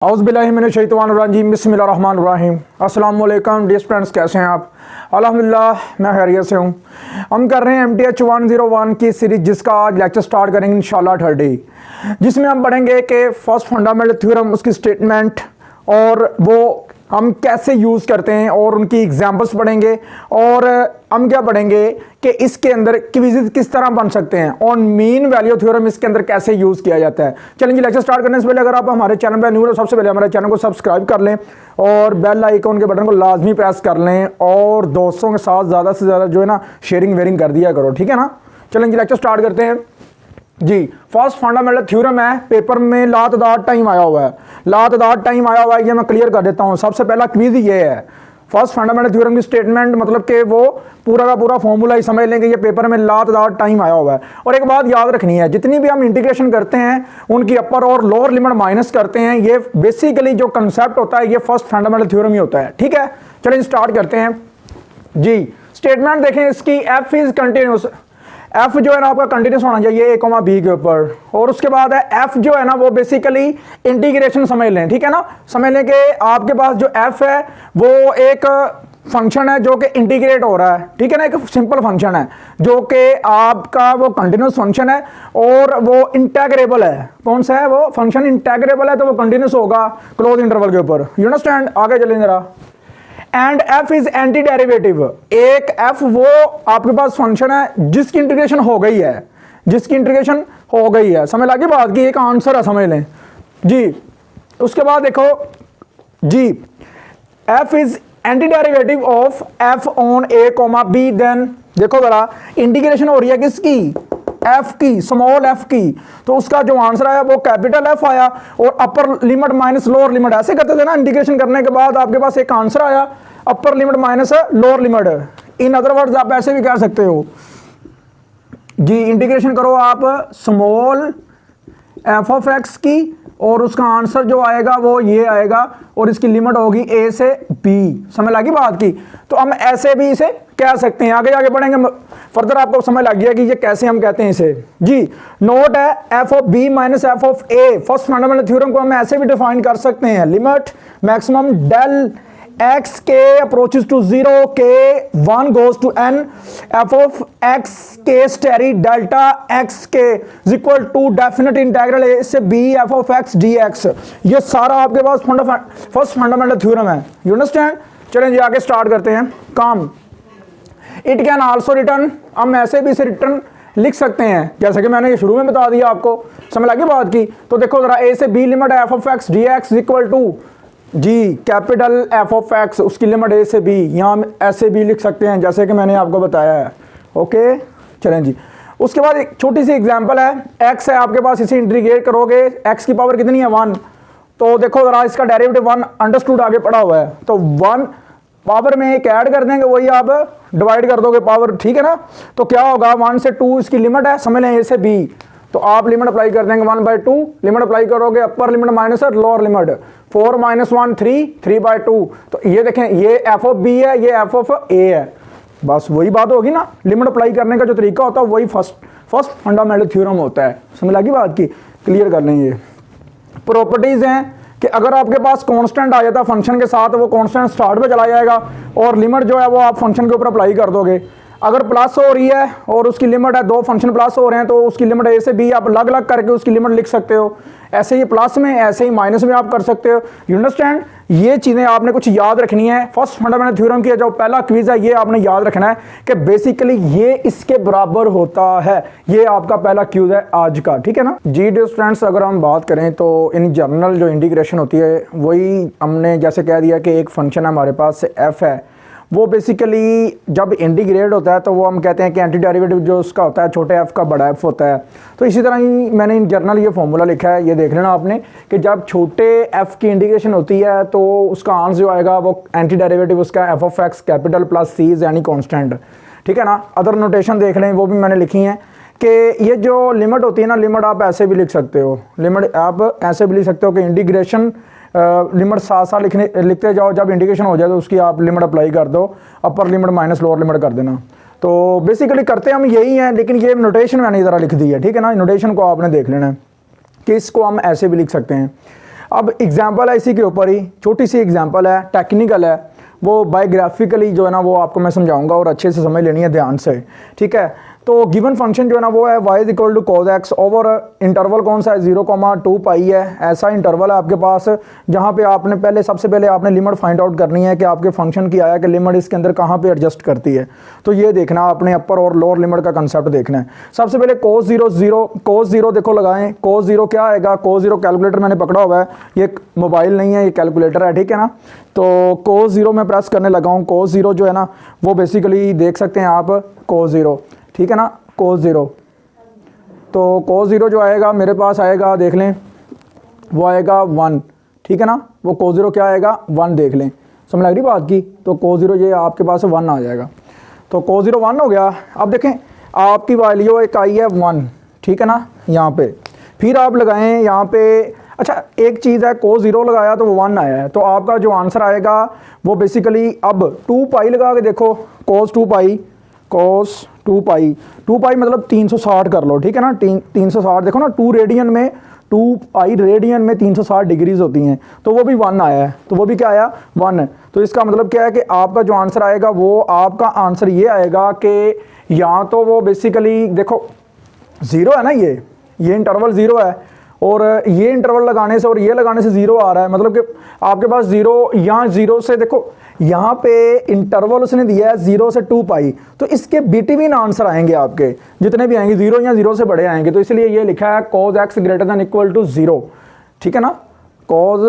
औज़ुबिल्लाहिमिनश्शैतानिर्रजीम बिस्मिल्लाहिर्रहमानिर्रहीम। अस्सलाम वालेकुम डियर फ्रेंड्स, कैसे हैं आप? अल्हम्दुलिल्लाह मैं खैरियत से हूँ। हम कर रहे हैं MTH 101 की सीरीज, जिसका आज लेक्चर स्टार्ट करेंगे इंशाल्लाह थर्सडे, जिसमें हम पढ़ेंगे कि फर्स्ट फंडामेंटल थ्योरम, उसकी स्टेटमेंट और वो हम कैसे यूज़ करते हैं, और उनकी एग्जांपल्स पढ़ेंगे। और हम क्या पढ़ेंगे कि इसके अंदर क्विज़ किस तरह बन सकते हैं और मीन वैल्यू थ्योरम इसके अंदर कैसे यूज़ किया जाता है। चलेंगे लेक्चर स्टार्ट करने से पहले अगर आप हमारे चैनल पर न्यू हो, सबसे पहले हमारे चैनल को सब्सक्राइब कर लें और बेल आइकन के बटन को लाजमी प्रेस कर लें, और दोस्तों के साथ ज़्यादा से ज़्यादा जो है ना शेयरिंग वेयरिंग कर दिया करो, ठीक है ना। चलेंगे लेक्चर स्टार्ट करते हैं जी। फर्स्ट फंडामेंटल थ्योरम है, पेपर में लातदार टाइम आया हुआ है, लातदार टाइम आया हुआ है, ये मैं क्लियर कर देता हूँ। सबसे पहला क्विज ये है, फर्स्ट फंडामेंटल थ्योरम की स्टेटमेंट, मतलब कि वो पूरा का पूरा फॉर्मूला ही समझ लेंगे, ये पेपर में लातदार टाइम आया हुआ है। और एक बात याद रखनी है, जितनी भी हम इंटीग्रेशन करते हैं उनकी अपर और लोअर लिमिट माइनस करते हैं, ये बेसिकली जो कंसेप्ट होता है ये फर्स्ट फंडामेंटल थ्योरम ही होता है, ठीक है। चलिए स्टार्ट करते हैं जी। स्टेटमेंट देखें इसकी, एफ इज कंटिन्यूस, एफ जो है ना आपका कंटिन्यूस होना चाहिए ए कॉमा बी के ऊपर। और उसके बाद है एफ जो है ना वो बेसिकली इंटीग्रेशन समझ लें, ठीक है ना। समझ लें कि आपके पास जो एफ है वो एक फंक्शन है जो कि इंटीग्रेट हो रहा है, ठीक है ना। एक सिंपल फंक्शन है जो कि आपका वो कंटिन्यूस फंक्शन है और वो इंटेग्रेबल है। कौन सा है वो फंक्शन? इंटेग्रेबल है, तो वो कंटिन्यूस होगा क्लोज इंटरवल के ऊपर। You understand? आगे चलें जरा। And F is anti derivative, एक एफ वो आपके पास फंक्शन है जिसकी इंटीग्रेशन हो गई है, जिसकी इंटीग्रेशन हो गई है। समझ लगी बात की? एक आंसर है, समझ लें जी। उसके बाद देखो g, f is antiderivative of f on a comma b, then देखो जरा इंटीग्रेशन हो रही है किसकी? एफ की, स्मॉल एफ की। तो उसका जो आंसर आया वो कैपिटल एफ आया, और upper limit minus lower limit ऐसे करते थे ना इंटीग्रेशन करने के बाद आपके पास एक आंसर आया अपर limit minus lower limit. In other words आप ऐसे भी कह सकते हो जी, इंटीग्रेशन करो आप स्मॉल एफ ऑफ एक्स की, और उसका आंसर जो आएगा वो ये आएगा, और इसकी लिमिट होगी ए से बी। समझ लगी बात की? तो हम ऐसे भी इसे कह सकते हैं। आगे आगे बढ़ेंगे फर्दर, आपको समझ लग गया कि ये कैसे हम कहते हैं इसे जी। नोट है f of b minus f of a, first fundamental theorem को हम ऐसे भी डिफाइन कर सकते हैं, लिमिट मैक्सिमम डेल एक्स के अप्रोचेस टू जीरो के 1 goes to n f of x के स्टेरी डेल्टा एक्स के is equal to definite integral a से b f of x d x. ये सारा आपके पास फर्स्ट फंडामेंटल थ्योरम है। You understand? चलें जी आगे स्टार्ट करते हैं काम। इट कैन आल्सो रिटर्न, हम ऐसे भी इसे रिटर्न लिख सकते हैं जैसे कि मैंने ये शुरू में बता दिया आपको। समझ लगी बात की? तो देखो जरा, ए से b limit f of x d x equal to g capital f of x, उसकी लिमिट ए से बी, यहाँ हम ऐसे भी लिख सकते हैं जैसे कि मैंने आपको बताया है। ओके चलें जी। उसके बाद एक छोटी सी एग्जांपल है, एक्स है आपके पास, इसे इंटीग्रेट करोगे, एक्स की पावर कितनी है? 1। तो देखो जरा, इसका डेरिवेटिव 1 अंडरस्टूड आगे पड़ा हुआ है, तो 1 पावर में एक ऐड कर देंगे, वही आप डिवाइड कर दोगे पावर, ठीक है ना। तो क्या होगा, 1 से 2 इसकी लिमिट है, समझ लें ए से बी, तो आप लिमिट अप्लाई कर देंगे 1/2, लिमिट अप्लाई करोगे अपर लिमिट माइनस लोअर लिमिट, 4 - 1 3, 3/2। तो ये देखें, ये एफ ऑफ बी है, ये एफ ऑफ ए है, बस वही बात होगी ना। लिमिट अप्लाई करने का जो तरीका होता है वही फर्स्ट फंडामेंटल थ्योरम होता है। समझ लगी बात की? क्लियर कर लेंगे। प्रॉपर्टीज हैं कि अगर आपके पास कांस्टेंट आ जाता है फंक्शन के साथ, वो कांस्टेंट स्टार्ट पे चला जाएगा, और लिमिट जो है वो आप फंक्शन के ऊपर अप्लाई कर दोगे। अगर प्लस हो रही है और उसकी लिमिट है, दो फंक्शन प्लस हो रहे हैं, तो उसकी लिमिट ए से बी आप अलग अलग करके उसकी लिमिट लिख सकते हो। ऐसे ही प्लस में, ऐसे ही माइनस में आप कर सकते हो। You understand? ये चीज़ें आपने कुछ याद रखनी है। फर्स्ट फंडामेंटल थ्योरम की जो पहला क्विज है ये आपने याद रखना है कि बेसिकली ये इसके बराबर होता है। ये आपका पहला क्विज है आज का, ठीक है ना जी। डियर फ्रेंड्स, अगर हम बात करें तो इन जनरल जो इंटीग्रेशन होती है वही हमने जैसे कह दिया कि एक फंक्शन है हमारे पास एफ है, वो बेसिकली जब इंटीग्रेट होता है तो वो हम कहते हैं कि एंटी डेरिवेटिव जो उसका होता है छोटे एफ का बड़ा एफ होता है। तो इसी तरह ही मैंने इन जर्नल ये फॉर्मूला लिखा है, ये देख लेना आपने कि जब छोटे एफ की इंटीग्रेशन होती है तो उसका आंसर जो आएगा वो एंटी डेरिवेटिव उसका f of x capital plus c is यानी कॉन्स्टेंट, ठीक है ना। अदर नोटेशन देख लें, वो भी मैंने लिखी हैं कि ये जो लिमिट होती है ना, लिमिट आप ऐसे भी लिख सकते हो, लिमिट आप ऐसे भी लिख सकते हो कि इंटीग्रेशन लिमिट साथ साथ लिखते जाओ, जब इंटीग्रेशन हो जाए तो उसकी आप लिमिट अप्लाई कर दो, अपर लिमिट माइनस लोअर लिमिट कर देना। तो बेसिकली करते हम यही हैं, लेकिन ये नोटेशन मैंने ज़रा लिख दी है, ठीक है ना। नोटेशन को आपने देख लेना है कि इसको हम ऐसे भी लिख सकते हैं। अब एग्जाम्पल है इसी के ऊपर ही, छोटी सी एग्जाम्पल है, टेक्निकल है, वो बायोग्राफिकली जो है ना वो आपको मैं समझाऊंगा और अच्छे से समझ लेनी है ध्यान से, ठीक है। तो गिवन फंक्शन जो है ना वो है y is equal to cos x over interval कौन सा है 0,2 पाई है। ऐसा इंटरवल है आपके पास जहाँ पे आपने पहले सबसे पहले आपने लिमिट फाइंड आउट करनी है कि आपके फंक्शन की आया कि लिमिट इसके अंदर कहाँ पे एडजस्ट करती है। तो ये देखना आपने अपर और लोअर लिमिट का कंसेप्ट देखना है। सबसे पहले cos 0 देखो लगाएं, cos 0 क्या आएगा, cos 0 कैलकुलेटर मैंने पकड़ा हुआ है, ये मोबाइल नहीं है, ये कैलकुलेटर है, ठीक है ना। तो cos 0 मैं प्रेस करने लगा हूँ, cos 0 जो है ना वो बेसिकली देख सकते हैं आप cos 0, ठीक है ना, cos 0। तो cos 0 जो आएगा मेरे पास आएगा, देख लें, वो आएगा 1, ठीक है ना। वो cos 0 क्या आएगा 1, देख लें, समझ लग रही बात की। तो cos 0 ये आपके पास 1 आ जाएगा। तो cos 0 1 हो गया। अब देखें आपकी वैल्यू एक आई है 1, ठीक है ना, यहाँ पे फिर आप लगाएं यहाँ पे, अच्छा एक चीज़ है, cos 0 लगाया तो वो 1 आया है, तो आपका जो आंसर आएगा वो बेसिकली अब 2 पाई लगा के देखो, cos 2 पाई मतलब 360 कर लो, ठीक है ना। 360 देखो ना, 2 रेडियन में 2 पाई रेडियन में 360 डिग्रीज होती हैं, तो वो भी 1 आया है। तो वो भी क्या आया 1। तो इसका मतलब क्या है कि आपका जो आंसर आएगा वो आपका आंसर ये आएगा कि या तो वो बेसिकली देखो 0 है ना, ये इंटरवल 0 है और ये इंटरवल लगाने से और ये लगाने से 0 आ रहा है, मतलब कि आपके पास 0 यहाँ 0 से देखो यहाँ पे इंटरवल उसने दिया है 0 से 2 पाई, तो इसके बिटवीन आंसर आएंगे आपके जितने भी आएंगे 0 या 0 से बड़े आएंगे। तो इसलिए ये लिखा है cos x greater than equal to 0, ठीक है ना, cos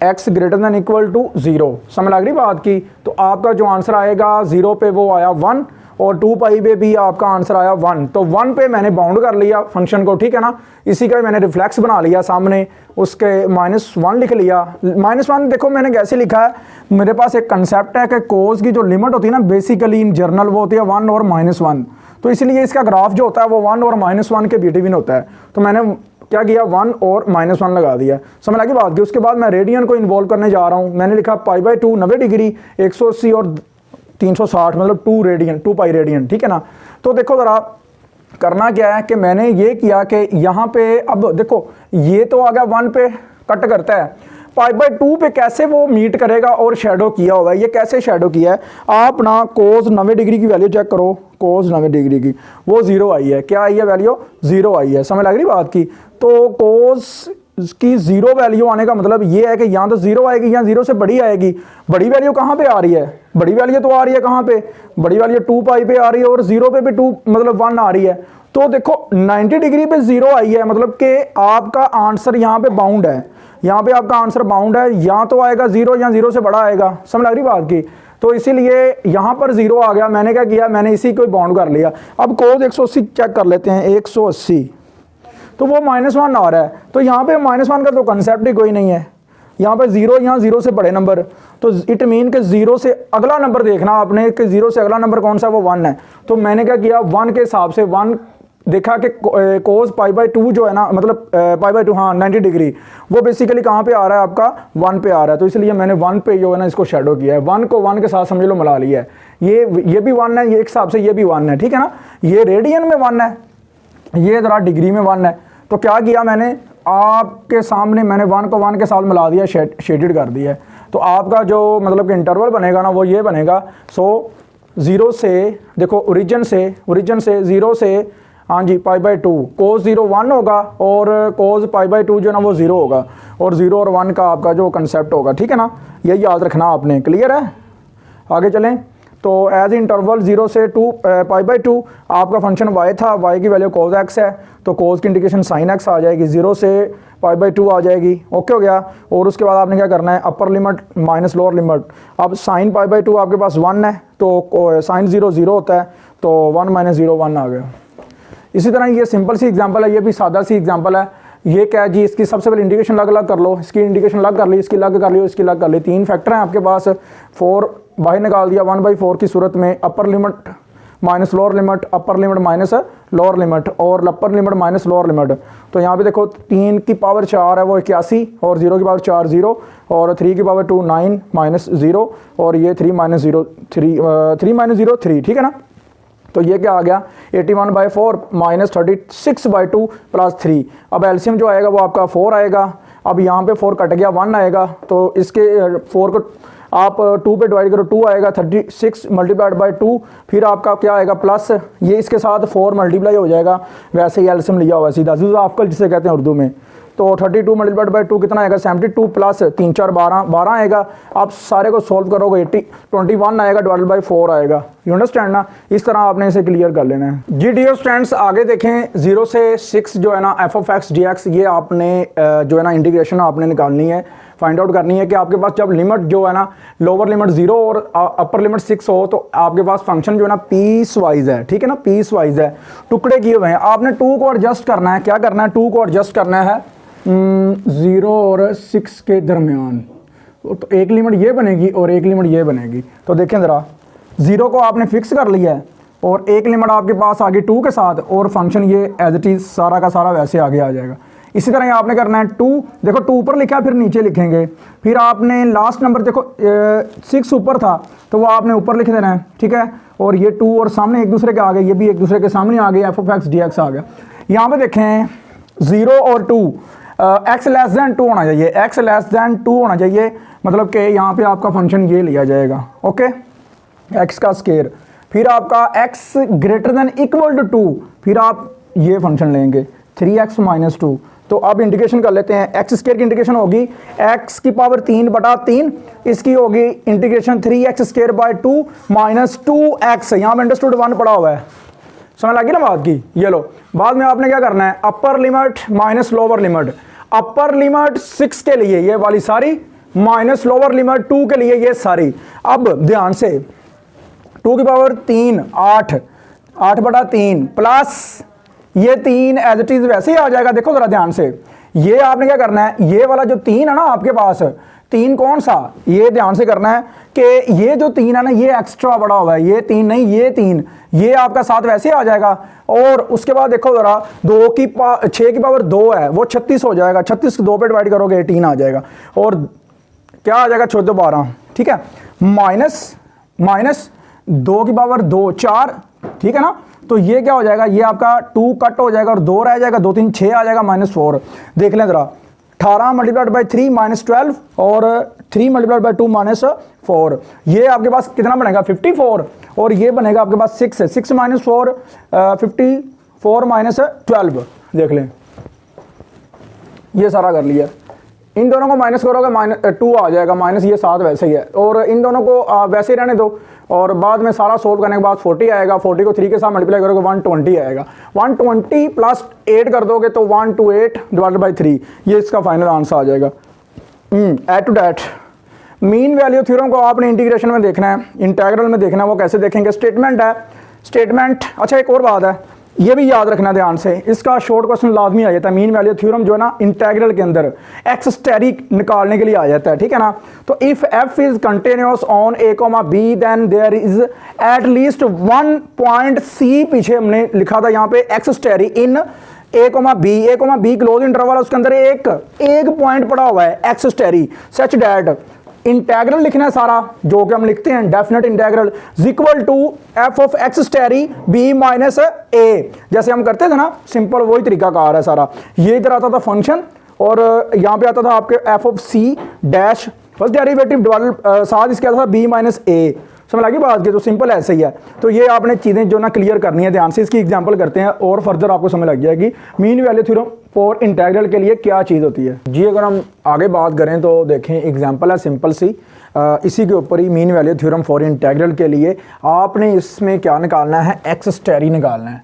x greater than equal to 0, समझ लग रही बात की। तो आपका जो आंसर आएगा 0 पे वो आया 1 और 2 पाई पे भी आपका आंसर आया 1। तो 1 पे मैंने बाउंड कर लिया फंक्शन को, ठीक है ना, इसी का मैंने रिफ्लेक्स बना लिया सामने, उसके -1 लिख लिया। -1 देखो मैंने कैसे लिखा है, मेरे पास एक कंसेप्ट है कि कोस की जो लिमिट होती है ना बेसिकली इन जर्नल वो होती है 1 और -1, तो इसलिए इसका ग्राफ जो होता है वो 1 और -1 के बिटवीन होता है। तो मैंने क्या किया 1 और -1 लगा दिया, समझ लगी बात की। उसके बाद मैं रेडियन को इन्वॉल्व करने जा रहा हूँ, मैंने लिखा π/2 90 डिग्री 180 और 360 मतलब 2 पाई रेडियन, ठीक है ना। तो देखो ज़रा करना क्या है कि मैंने ये किया कि यहाँ पे अब देखो ये तो आ गया 1 पे कट करता है, π/2 पे कैसे वो मीट करेगा और शेडो किया होगा। ये कैसे शेडो किया है, आप ना cos 90 डिग्री की वैल्यू चेक करो, cos 90 डिग्री की वो 0 आई है, क्या आई है वैल्यू 0 आई है, समझ लग रही बात की। तो cos की 0 वैल्यू आने का मतलब ये है कि यहाँ तो 0 आएगी, यहाँ 0 से बड़ी आएगी। बड़ी वैल्यू कहाँ पे आ रही है, बड़ी वैल्यू तो आ रही है कहाँ पे, बड़ी वैल्यू 2 पाई पे आ रही है और 0 पे भी 2 मतलब 1 आ रही है। तो देखो 90 डिग्री पे 0 आई है, मतलब कि आपका आंसर यहाँ पे बाउंड है, यहाँ पे आपका आंसर बाउंड है, यहाँ तो आएगा 0 या 0 से बड़ा आएगा, समझ लग रही बात की। तो इसीलिए यहाँ पर 0 आ गया, मैंने क्या किया, मैंने इसी को बाउंड कर लिया। अब cos 180 चेक कर लेते हैं, 180 तो वो -1 आ रहा है, तो यहाँ पे -1 का तो कंसेप्ट ही कोई नहीं है, यहाँ पे 0 यहाँ 0 से बड़े नंबर, तो इट मीन कि 0 से अगला नंबर देखना आपने कि 0 से अगला नंबर कौन सा, वो 1 है। तो मैंने क्या किया 1 के हिसाब से 1 देखा कि cos π/2 जो है ना, मतलब π/2 हाँ 90 डिग्री वो बेसिकली कहाँ पे आ रहा है आपका 1 पे आ रहा है। तो इसलिए मैंने 1 पे जो है ना इसको शेडो किया है, 1 को 1 के साथ समझ लो मिला लिया है। ये भी 1 है, ये एक हिसाब से ये भी 1 है, ठीक है ना। ये रेडियन में 1 है, ये ज़रा डिग्री में 1 है। तो क्या किया मैंने आपके सामने, मैंने 1 को 1 के साथ मिला दिया, शेडेड कर दिया है। तो आपका जो मतलब कि इंटरवल बनेगा ना वो ये बनेगा। सो 0 से देखो ओरिजिन से 0 से हाँ जी π/2 cos 0 1 होगा और cos π/2 जो ना वो 0 होगा, और 0 और 1 का आपका जो कंसेप्ट होगा, ठीक है ना, यही याद रखना आपने। क्लियर है, आगे चलें। तो एज इंटरवल 0 से π/2 आपका फंक्शन y था, y की वैल्यू cos x है, तो cos की इंडिकेशन sin x आ जाएगी, 0 से π/2 आ जाएगी, ओके हो गया। और उसके बाद आपने क्या करना है, अपर लिमिट माइनस लोअर लिमिट। अब sin π/2 आपके पास 1 है, तो sin 0 0 होता है, तो 1 - 0 1 आ गया। इसी तरह ये सिंपल सी एग्जांपल है, ये भी सादा सी एग्जांपल है। ये क्या है जी, इसकी सबसे पहले इंडिकेशन अलग अलग कर लो, इसकी इंडिकेशन अलग कर ली, इसकी अलग कर ली, इसकी अलग कर ली। 3 फैक्टर हैं आपके पास, 4 बाहर निकाल दिया 1/4 की सूरत में, upper limit minus lower limit, upper limit minus lower limit और upper limit minus lower limit. तो यहाँ पे देखो 3 की पावर 4 है वो 81 और 0 की पावर 4 0 और 3 की पावर 2 9 -0 और ये 3 - 0 3, ठीक है ना। तो ये क्या आ गया 81/4 -36/2 +3। अब एलसीएम जो आएगा वो आपका 4 आएगा, अब यहाँ पे 4 कट गया, 1 आएगा, तो इसके 4 को आप 2 पे डिवाइड करो, 2 आएगा, 36 मल्टीप्लाइड बाई 2, फिर आपका क्या आएगा प्लस, ये इसके साथ 4 मल्टीप्लाई हो जाएगा, वैसे ही एलसीएम लिया हुआ है सीधा जुज़ाफ़ जिसे कहते हैं उर्दू में। तो 32 मल्टीप्लाइड बाई 2 कितना आएगा 72 प्लस 3 4 12 आएगा। आप सारे को सॉल्व करोगे 21 आएगा डिवाइडेड बाई 4 आएगा। यू अंडरस्टैंड ना, इस तरह आपने इसे क्लियर कर लेना है। जी डियर स्टूडेंट्स, आगे देखें 0 से 6 जो है ना F of x d x, ये आपने जो है ना इंटीग्रेशन आपने निकालनी है, फाइंड आउट करनी है कि आपके पास जब लिमिट जो है ना लोअर लिमिट 0 और अपर लिमिट 6 हो तो आपके पास फंक्शन जो है ना पीस वाइज है, ठीक है ना, पीस वाइज है, टुकड़े किए हुए हैं। आपने 2 को एडजस्ट करना है, क्या करना है 2 को एडजस्ट करना है 0 और 6 के दरमियान, तो एक लिमिट ये बनेगी और एक लिमिट ये बनेगी। तो देखें ज़रा, 0 को आपने फिक्स कर लिया है और एक लिमिट आपके पास आगे 2 के साथ, और फंक्शन ये एज इट इज़ सारा का सारा वैसे आगे आ जाएगा। इसी तरह आपने करना है 2, देखो 2 ऊपर लिखा है फिर नीचे लिखेंगे, फिर आपने लास्ट नंबर देखो 6 ऊपर था तो वो आपने ऊपर लिख देना है, ठीक है, और ये 2 और सामने एक दूसरे के आ गए, ये भी एक दूसरे के सामने आ गए, f of x d x आ गया। यहाँ पे देखें 0 और 2, एक्स लेस दैन 2 होना चाहिए, एक्स लेस दैन 2 होना चाहिए, मतलब कि यहाँ पे आपका फंक्शन ये लिया जाएगा, ओके, एक्स का स्केयर, फिर आपका x greater than equal to 2, फिर आप ये फंक्शन लेंगे 3x माइनस 2। तो अब इंटीग्रेशन कर लेते हैं, एक्स स्केयर की इंटीग्रेशन होगी x की पावर 3/3, इसकी होगी integration 3x square by 2 minus 2x, यहाँ पे अंडरस्टूड 1 पड़ा हुआ है, समझ लगी ना बात की। ये लो, बाद में आपने क्या करना है अपर limit minus lower limit, upper limit 6 के लिए ये वाली सारी, माइनस लोअर लिमिट 2 के लिए ये सारी। अब ध्यान से 2 की पावर 3 8/3 प्लस ये 3 एज इट इज वैसे ही आ जाएगा। देखो जरा ध्यान से, ये आपने क्या करना है, ये वाला जो 3 है ना आपके पास, 3 कौन सा, ये ध्यान से करना है कि ये जो 3 है ना ये एक्स्ट्रा बड़ा हुआ है, ये 3 नहीं, ये 3, ये आपका साथ वैसे आ जाएगा। और उसके बाद देखो जरा 6 की पावर 2 है वो 36 हो जाएगा, 36 को 2 पे डिवाइड करोगे 18 आ जाएगा, और क्या आ जाएगा 14 12, ठीक है, माइनस 2 की पावर 2 4, ठीक है ना। तो ये क्या हो जाएगा, ये आपका 2 कट हो जाएगा और 2 रह जाएगा, 2 3 6 आ जाएगा -4। देख लें जरा, 18 मल्टीप्लाइड बाई 3 -12 और 3 मल्टीप्लाइड बाई 2 -4, ये आपके पास कितना बनेगा 54, और ये बनेगा आपके पास 6 है, 6 - 4 54 -12। देख लें, ये सारा कर लिया, इन दोनों को माइनस करोगे -2 आ जाएगा, माइनस ये 7 वैसे ही है, और इन दोनों को वैसे ही रहने दो, और बाद में सारा सोल्व करने के बाद 40 आएगा, 40 को 3 के साथ मल्टीप्लाई करोगे 120 आएगा, 120 प्लस 8 कर दोगे तो 128 डिवाइडेड बाई 3, ये इसका फाइनल आंसर आ जाएगा। Add to that mean value theorem को आपने इंटीग्रेशन में देखना है, इंटीग्रल में देखना है, वो कैसे देखेंगे, स्टेटमेंट है, स्टेटमेंट। अच्छा एक और बात है, ये भी याद रखना ध्यान से, इसका शॉर्ट क्वेश्चन लाजमी आ जाता है, मीन वैल्यू थ्योरम जो है ना इंटीग्रल के अंदर एक्स स्टेरिक निकालने के लिए आ जाता है, ठीक है ना। तो if f is continuous on a comma b then there is at least 1 point c, पीछे हमने लिखा था यहाँ पे x star in a comma b close interval, उसके अंदर एक पॉइंट पड़ा हुआ है x star, such that integral लिखना है सारा जो कि हम लिखते हैं, definite integral equal to f of x स्टेरी b minus a, जैसे हम करते थे ना, सिंपल वही तरीका कार है सारा। ये इधर आता था फंक्शन, और यहाँ पे आता था आपके f of c dash first derivative divide साथ इसके आता था बी माइनस ए, समझ लगी बात की। तो सिंपल ऐसे ही है। तो ये आपने चीज़ें जो ना क्लियर करनी है ध्यान से, इसकी एग्जांपल करते हैं और फर्दर आपको समझ लग जाएगी mean value theorem for integral के लिए क्या चीज़ होती है। जी अगर हम आगे बात करें तो देखें एग्जांपल है सिंपल सी, इसी के ऊपर ही mean value theorem for integral के लिए आपने इसमें क्या निकालना है, एक्स स्टेरी निकालना है।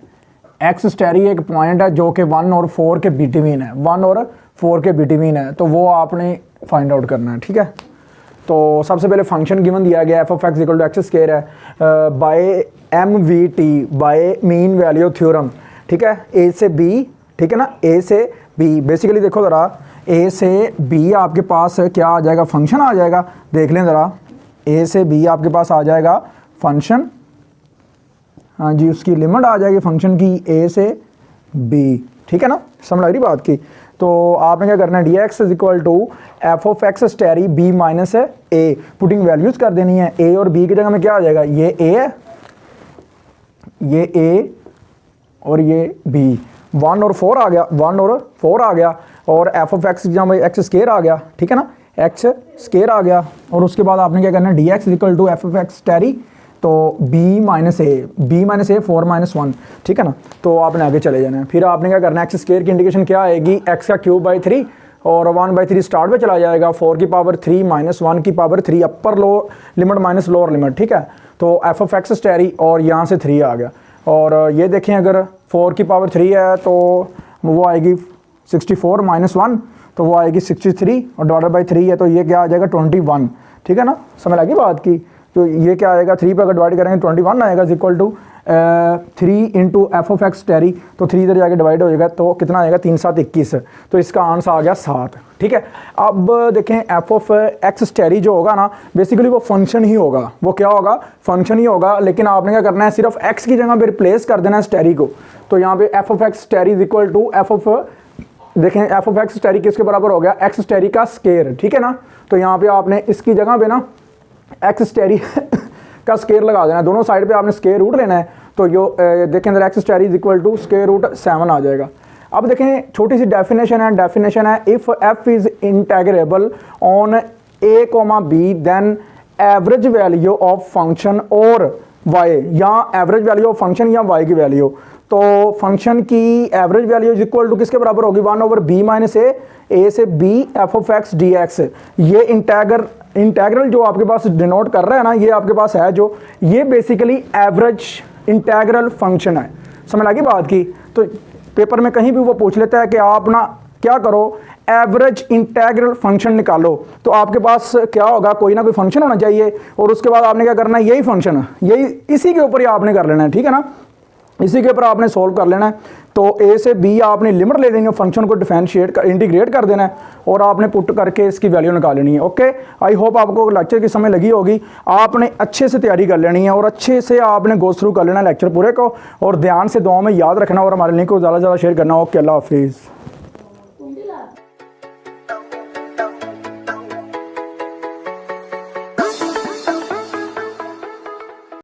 एक्स स्टेरी एक पॉइंट है जो कि 1 और 4 के बिटवीन है, 1 और 4 के बिटवीन है, तो वो आपने फाइंड आउट करना है, ठीक है। तो सबसे पहले फंक्शन गिवन दिया गया f of x equal to x square है by m v t by mean value theorem, ठीक है, ए से बी, ठीक है ना, ए से बी। बेसिकली देखो ज़रा, ए से बी आपके पास क्या आ जाएगा, फंक्शन आ जाएगा। देख लें ज़रा, ए से बी आपके पास आ जाएगा फंक्शन, हाँ जी, उसकी लिमिट आ जाएगी फंक्शन की ए से बी, ठीक है ना, समझ आ रही बात की। तो आपने क्या करना है, d x is equal to f of x स्टेरी b minus a, putting values कर देनी है। ए और बी की जगह में क्या आ जाएगा, ये ए है, ये ए और ये बी, 1 और 4 आ गया, 1 और 4 आ गया, और एफ ऑफ एक्स जहाँ भाई एक्स स्केयर आ गया, ठीक है ना, एक्स स्केयर आ गया। और उसके बाद आपने क्या करना है, d x equal to f of x star, तो बी माइनस ए 4 माइनस 1, ठीक है ना। तो आपने आगे चले जाना है। फिर आपने क्या करना है, एक्स स्केयर की इंडिकेशन क्या आएगी, एक्स का क्यूब बाई 3 और 1/3 स्टार्ट में चला जाएगा, 4 की पावर 3 माइनस 1 की पावर 3, अपर लो लिमिट माइनस लोअर लिमिट, ठीक है। तो एफ ऑफ एक्स टेरी और यहाँ से 3 आ गया। और ये देखें अगर 4 की पावर 3 है तो वो आएगी 64 माइनस 1, तो वो आएगी 63 और डिवाइडेड बाई 3 है तो ये क्या आ जाएगा 21, ठीक है ना। समझ लगी बात की। तो ये क्या आएगा, 3 पे अगर डिवाइड करेंगे 21 आएगा equal to 3 into f of x star, तो 3 इधर जाके डिवाइड हो जाएगा तो कितना आएगा 3 7 21, तो इसका आंसर आ गया 7, ठीक है। अब देखें एफ ऑफ एक्स टेरी जो होगा ना, बेसिकली वो फंक्शन ही होगा, वो क्या होगा, फंक्शन ही होगा। लेकिन आपने क्या करना है, सिर्फ एक्स की जगह पे रिप्लेस कर देना है स्टेरी को। तो यहाँ पे f of x terry is equal to f of, देखें एफ ऑफ एक्स टेरी किसके बराबर हो गया, एक्स टेरी का स्केयर, ठीक है ना। तो यहाँ पे आपने इसकी जगह पे ना एक्स टेरी का स्केयर लगा देना है, दोनों साइड पे आपने स्केयर रूट लेना है। तो यो देखें अंदर x terry is equal to square root 7 आ जाएगा। अब देखें छोटी सी डेफिनेशन है if f is integrable on a comma b then average value of function और वाई, या एवरेज वैल्यू ऑफ फंक्शन या वाई की वैल्यू, तो फंक्शन की average value is equal to किसके बराबर होगी, 1/b माइनस ए से b f of x d x. ये इंटेग्रल जो आपके पास डिनोट कर रहा है ना, ये आपके पास है जो, ये बेसिकली एवरेज इंटेग्रल फंक्शन है। समझ लगी बात की। तो पेपर में कहीं भी वो पूछ लेता है कि आप ना क्या करो, एवरेज इंटेग्रल फंक्शन निकालो, तो आपके पास क्या होगा, कोई ना कोई फंक्शन होना चाहिए और उसके बाद आपने क्या करना है, यही फंक्शन, यही इसी के ऊपर ही आपने कर लेना है, ठीक है ना, इसी के ऊपर आपने सोल्व कर लेना है। तो ए से बी आपने लिमिट ले लेनी है, फंक्शन को डिफरेंशिएट कर इंटीग्रेट कर देना है और आपने पुट करके इसकी वैल्यू निकाल लेनी है। ओके, आई होप आपको लेक्चर की समय लगी होगी, आपने अच्छे से तैयारी कर लेनी है और अच्छे से आपने गो थ्रू कर लेना लेक्चर पूरे को, और ध्यान से दुआ में याद रखना और हमारे लिंक को ज़्यादा से ज़्यादा शेयर करना। ओके, अल्लाह हाफिज़।